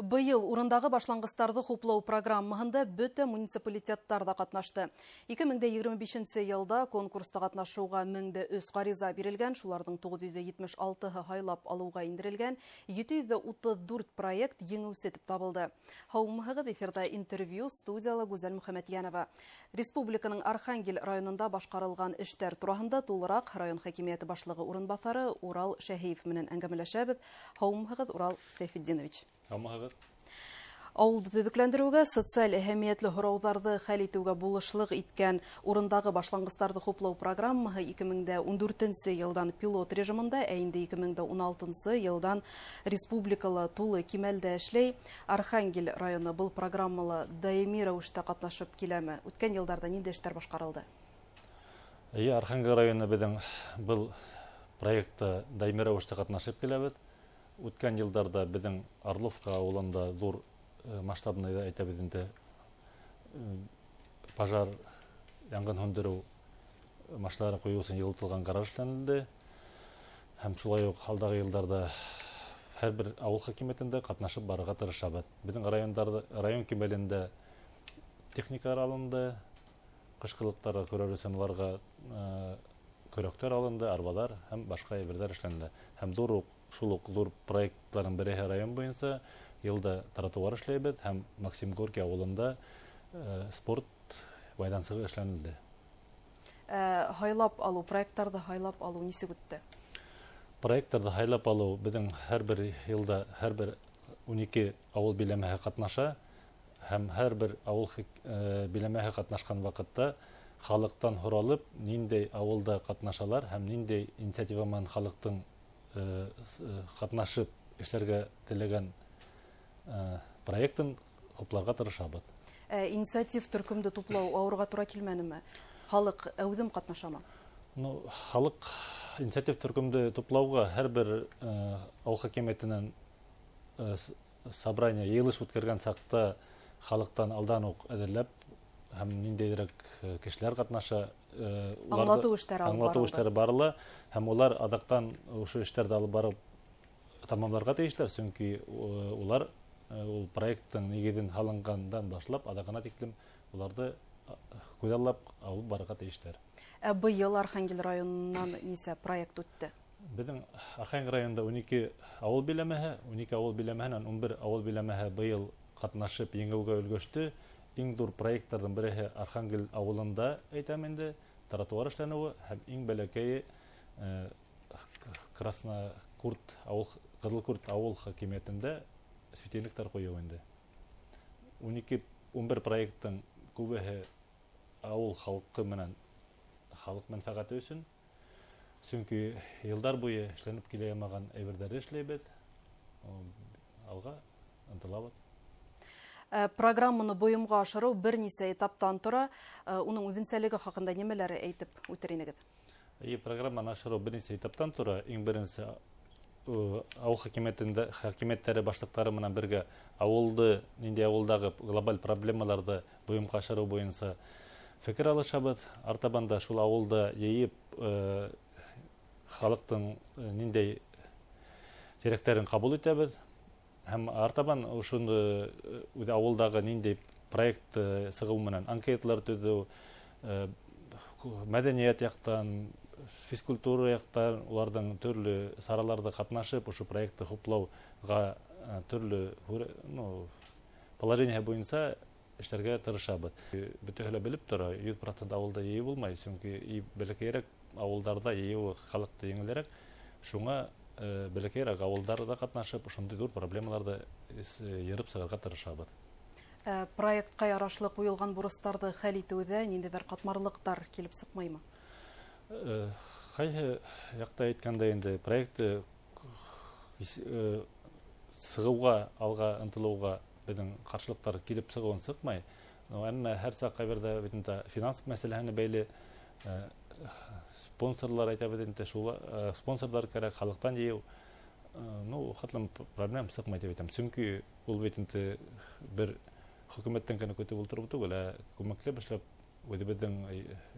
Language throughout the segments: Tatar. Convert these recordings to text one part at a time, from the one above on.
Быйыл урындағы башлангыстарды хуплау программаһында бөтә муниципалитеттар да катнашты. 2025 елда конкурста катнашуга 1100 гариза бирелгән, шуларның 976-һы һайлап алуга индирелгән, 734 проект еңүсе итеп табылды. Һаумыһыгыз, эфирда интервью, студияла Гүзәл Мөхәммәтьянова. Республиканың Архангель районында башкарылган эштәр турында тулырак район хакимияте башлыгы урынбасары Урал Шәһиев менән әңгәмәләшәбез. Һаумыһыгыз, Урал Сәйфетдинович. Авылды төзекләндерүгә, социаль әһәмиятле һорауҙарҙы хәл итеүгә булышлыҡ иткән урындағы башлангыстарҙы хуплау программаһы 2014 йылдан пилот режимында, ә инде 2016 йылдан республикала тулы кимәлдә эшләй. Архангель районы был программала даими рәүештә катнашып киләме? Үткән йылдарда ниндәй эштәр башҡарылды? Архангель районы беҙҙең был проектта даими рәүештә катнашып киләбеҙ. Үткән йылдарда беҙҙең Орловка ауылында ҙур масштабный әйтәбеҙ инде пожар, яңғын һүндереү машиналарын ҡуйыу өсөн йылытылған гараж эшләнелде. Һәм шулай уҡ алдағы йылдарда һәр бер ауыл хакимиәтендә ҡатнашып барырға тырышабыҙ. Беҙҙең район кимәлендә техникалар алынды, ҡышҡылыҡтарға көрәр өсөн уларға көрәктәр алынды, арбалар һәм башҡа әйберҙәр эшләнде. Һәм шул уҡ ҙур проекттарҙың береһе район буйынса йылда тротуар эшләйбеҙ һәм Максим Горький ауылында спорт майҙансығы эшләнелде. Һайлап алыу, проекттарҙы һайлап алыу нисек үтте? Проекттарҙы һайлап алыу беҙҙең һәр бер йылда һәр бер 12 ауыл биләмәһе ҡатнаша һәм һәр бер ауыл биләмәһе ҡатнашҡан ваҡытта халыҡтан һоралып, ниндәй ауылда ҡатнашалар һәм ниндәй инициатива менән халыҡтың ҡатнашып эшләргә теләгән проектын хупларға тырышабыҙ. Инициатив төркөмдө туплау ауырға тура килмәнеме? Халыҡ әүҙем ҡатнашамы? Халыҡ инициатив төркөмдө туплауға һәр бер ауыл хакимиәтенән собрание, йыйылыш үткәргән саҡта халыҡтан алдан уҡ әҙерләп һәм ниндәйерәк кешеләр ҡатнаша, аңлатыу эштәре барыла һәм улар аҙаҡтан ошо эштәрҙе алып барып тамамларға тейешләр, сөнки улар ул проекттың нигеҙен һалынғандан башлап аҙағына тиклем уларҙы күҙаллап алып барырға тейешләр. Быйыл Архангель районынан нисә проект үтте? Беҙҙең Архангель районында 12 ауыл биләмәһе, 12 ауыл биләмәһенән 11 ауыл биләмәһе быйыл ҡатнашып еңеүгә өлгәште. Иң ҙур проекттарҙың береһе Архангель ауылында әйтәм инде, тротуар эшләнеүе һәм иң бәләкәйе Ҡыҙылкүрт ауыл хакимиәтендә светильниктар ҡуйыу инде. 11 проекттың күбеһе ауыл халҡы менән халыҡ мәнфәғәте өсөн. Сөнки йылдар буйы эшләнеп килә алмаған әйберҙәрҙе эшләйбеҙ. Алға ынтылабыҙ. Программаны бойомға ашырыу бер нисә этаптан тора. Уның үҙенсәлеге хаҡында нимәләр әйтеп үтер инегеҙ? Программаны ашырыу бер нисә этаптан тора. Иң беренсе ауыл хакимиәттәре башлыҡтары менән бергә ауылды, ниндәй ауылдағы глобаль проблемаларҙы бойомға ашырыу буйынса фекер алышабыҙ. Артабанда шул ауылда йыйып халыҡтың ниндәй терәктәрен ҡабул итәбеҙ. Һәм артабан ошоны үҙ ауылдағы ниндәй проект сығыу менән анкеталар төҙөү, мәҙәниәт яҡтан, физкультура яҡтан уларҙың төрлө сараларҙы ҡатнашып, ошо проектты хуплауға төрлө положение буйынса эшләргә тырышабыҙ. Бөтәһе лә белеп тора, 100% ауылда йыйыу булмай, сөнки бәләкәйерәк ауылдарҙа йыйыу халыҡты еңелерәк. Шуңа бәләкәйерәк ауылдарҙа ҡатнашып, ошондай ҙур проблемаларҙы йырып сығырға тырышабыҙ. Проектҡа ярашлы ҡуйылған бурыстарҙы хәл итеүҙә ниндәйҙер ҡатмарлыҡтар килеп сыҡмаймы? Ҡайһы яҡта әйткәндә инде проектты сығыуға, алға ынтылыуға беҙҙең ҡаршылыҡтар килеп сығыуын сыҡмай. Әммә һәр саҡ ҡайберҙә финанс мәсьәләһенә бәйле спонсорлар әйтәбеҙ инде, шул спонсорҙар кәрәк, халыҡтан йыйыу. Хатлым проблем сыҡмай тип әйтәм. Сөнки ул бит инде бер хөкүмәттән генә көтөп ултырыу түгел, ә күмәкләп эшләп, үҙебеҙҙең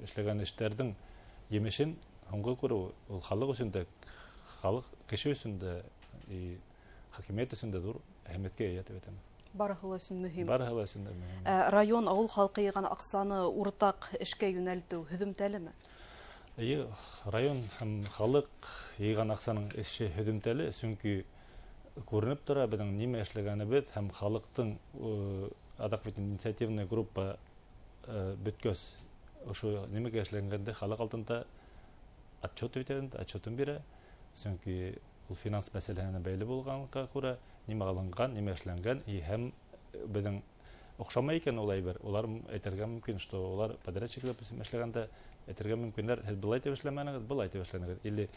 эшләгән эштәрҙең емешен һуңғы күреү, ул халыҡ өсөн дә, кеше өсөн дә хакимият өсүндө дур әһәмиятке ия деп әйтәм. Барыһы өсөн мөһим. Барыһы өсүндө. Район авыл халкы йыган аксаны уртак эшкә юнәлтү һөҙөмтәлеме? Район һәм халык йыйган аксаның эше һөҙөмтәле, чөнки күренеп тора безнең нимә эшләгәнебез һәм халыктың адак бит инициативный группа бөткәс ошо нимәгә эшләгәндә халык алдында отчетын бирә, чөнки ул финанс мәсьәләһенә бәйле булганга күрә нимә алынган, нимә эшләнгән һәм безнең охшамай икән ул әйбер. Улар әйтергә мөмкин, что улар подрядчиклар эшләгәндә әйтергә мөмкиннәр, һез былай дип эшләмәнегез, былай дип эшләнегез. Или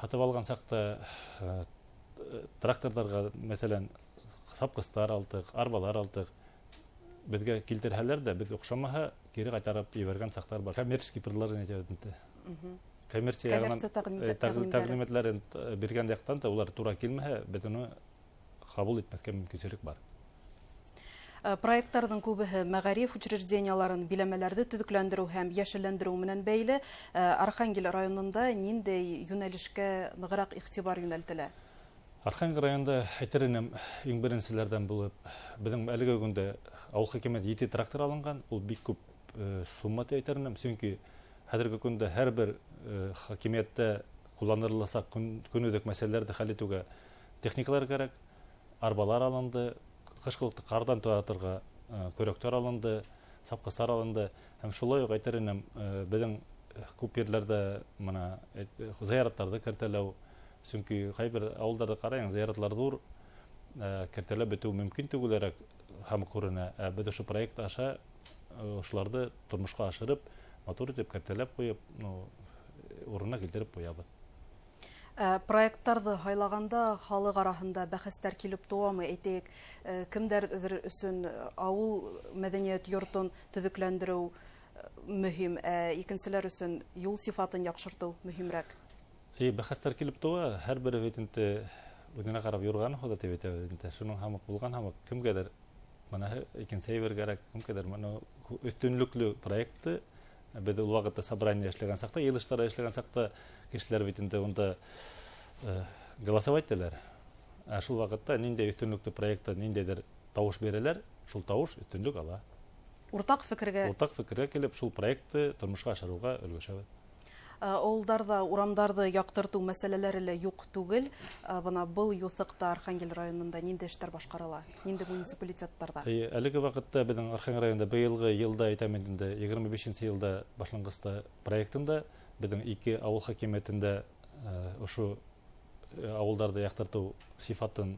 хатып алган сакта тракторларга, мәсәлән, сапкыстар алдык, арбалар алдык. Безгә килтерһәләр дә, без охшамаһа, кире кайтарып ебәргән сактар бар. Коммерческий предложение әйтәбез. Коммерция тәкъдиматларын биргән яктан да улар туры килмәһә, без уны кабул итмәскә мөмкинлек бар. Проекттарның күбеһе мәгариф учрежденияларын биләмәләрде төзекләндерү һәм яшелләндерү менән бәйле. Архангель районында ниндәй юнәлешкә ныграк игътибар юнәлтелә? Архангель районында әйтеренем иң беренчеләрдән булып, безнең әлеге көндә авыл хакимияте 7 трактор алынган, ул бик күп сумма әйтеренем, чөнки хәзерге көндә һәрбер хакимиятта кулланылса көнүзәк мәсьәләләрне хәл итүгә техникалар кирәк, арбалар алынды, кышкылыкты кардан туатырга көрәктәр алынды, сапкыстар алынды, һәм шулай ук әйтеренем безнең күп ерләрдә моны зыяраттарды кертеләү, чөнки кайбер авылларда караң, зыяратлар зур, кертелеп бетү мөмкин түгелрәк һәм күренә. Без ошо проект аша ошларны тормышка ашырып, матур итеп кертелеп куеп, урынына китереп куябыз. Проекттарды хайлаганда халык арасында бәхәстәр килеп туамы, әйтәйек, кемдер өсөн авыл мәдәният йортын төзекләндерү мөһим, икенчеләр өсөн юл сифатын яхшырту мөһимрәк. Бәхәстәр килеп туа, һәрбер ветинте үзенә карап юрган хода дип әйтәбез. Шуның һәм булган һәм кемгәдер моны икенче әйбергәрәк, кемгәдер моны өстенлекле проектты без ул вакытта собрание эшләгән сакта, елыштары эшләгән сакта кешеләр ветинте унда голосовать итәләр. Шул вакытта ниндәй өстенлекле проектта ниндәйдер тавыш бирәләр, шул тавыш өстенлек ала. Уртак фикергә килеп шул проектты тормышка ашыруга өлгәшәбез. Авылдарда, урамдарды яктырту мәсьәләләре лә юк түгел. Бына был юсыкта Архангель районында нинди эшләр башкарыла? Нинди муниципалитеттарда? Әлеге вакытта безнең Архангель районында быелгы елда әйтәм инде 25нче елда башлангыста проектында безнең 2 авыл хакимиятендә ошо авылдарды яктырту сифатын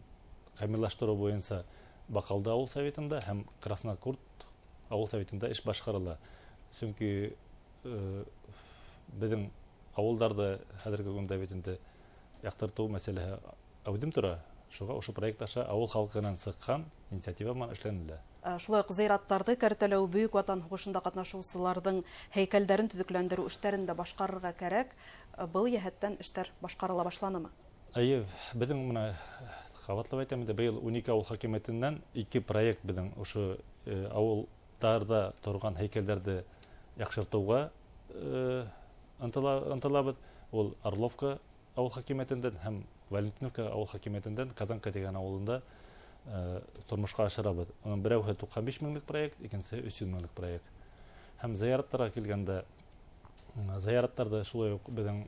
камиллаштыру буенча Бакалда авыл советында һәм Краснокурт авыл советында эш башкарыла. Чөнки безнең авылдарды хәзерге көндә бит инде яктырту мәсьәләһе әүдем тора. Шуга ошо проект аша авыл халкынан сыккан инициатива менән эшләнелә. Шулай ук зыяраттарды кертеләү, Бөек Ватан сугышында катнашучыларның һәйкәлләрен төзекләндерү эшләрен дә башкарырга кирәк. Был яһәттән эшләр башкарыла башланымы? Безнең моны кабатлап әйтәм инде, быел 12 авыл хакимиятеннән 2 проект безнең ошо авылларда торган һәйкәлләрне яхшыртуга ынтылабыз. Ул Орловка авыл хакимиятеннән һәм Валентиновка авыл хакимиятеннән Казанка дигән авылында тормышка ашырабыз. Аның берәүһе 95 меңлек проект, икенчесе 300 меңлек проект. Һәм зыяраттарга килгәндә, зыяраттарда шулай ук безнең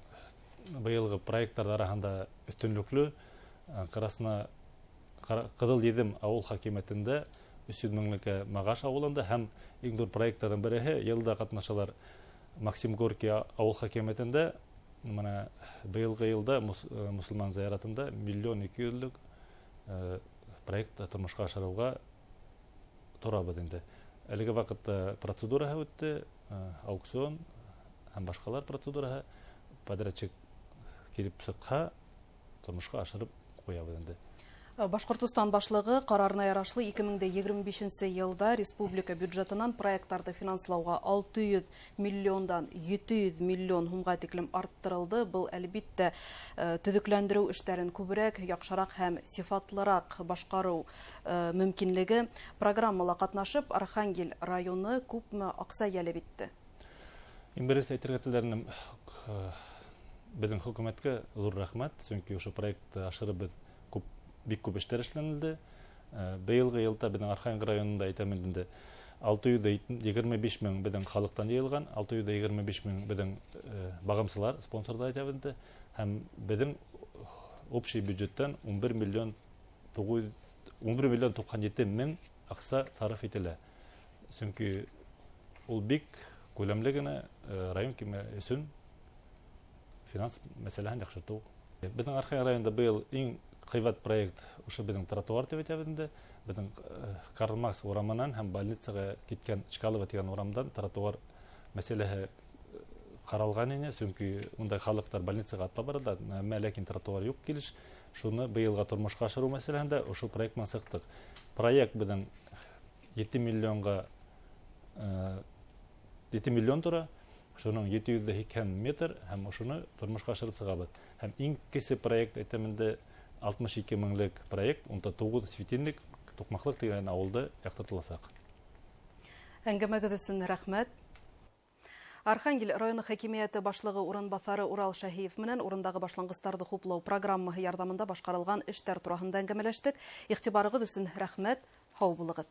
быелгы проекттар арасында өстенлекле Кызыл Едем авыл хакимиятендә 300 меңлеккә Магаш авылында һәм иң зур проекттардан береһе елда катнашалар Максим Горький авыл хакимиятендә. Менә быелгы елда мусульман зыяратында 1,2 миллион проект тормышка ашыруга турабыз инде. Әлеге вакытта процедура үтте, аукцион һәм башкалар процедураһы, подрядчик килеп сыкка тормышка ашырып куябыз инде. Башкортстан башлыгы карарына ярашлы 2025 елда республика бюджетынан проекттарды финанслауга 600 миллиондан 700 миллион сумга тиклем арттырылды. Был әлбиттә төзекләндерү эшләрен күбрәк, яхшырак һәм сифатлырак башкару мөмкинлеге. Программала катнашып, Архангель районы күпме акса ялеп итте? Беренче әйтергә теләдем, безнең хөкүмәткә зур рәхмәт, чөнки ошо проектты ашырып күп бик күп эштер эшләнелде. Быелгы елда безнең Архангелск районында әйтәмен инде 625 мең безнең халыктан җыелган, 625 мең безнең багымсылар, спонсорда әйтәбез инде, һәм безнең общий бюджеттан 11 миллион 97 мең акча сарыф ителә. Чөнки ул бик күләмле генә район өчен финанс мәсьәләһен яхшырту. Безнең Архангелск районында быел иң кыйбат проект ушы безнең тротуар дип әйтәбез инде. Безнең Карл Маркс урамынан һәм больницага киткән Чкалова дигән урамдан тротуар мәсьәләһе каралган иде, чөнки ундай халыктар больницага атта бара, ләкин тротуар юк килеш. Шуны быелга тормышка ашыру мәсьәләһендә ушу проектны сыктык. Проект безнең 7 миллион тора. Шуның 702 метр һәм ошоны тормышка ашырып чыгабыз. Һәм иң кесе проект әйтәмендә 62 меңлек проект, унда 9 светильник, Тукмаклык дигән авылда яктыртылачак. Әңгәмәгез өчен рәхмәт. Архангель районы хакимияте башлыгы урынбасары Урал Шәһиев менән урындагы башлангычларны хуплау программасы ярдәмендә башкарылган эшләр турында әңгәмәләштек. Игътибарыгыз өчен рәхмәт. Һау булыгыз.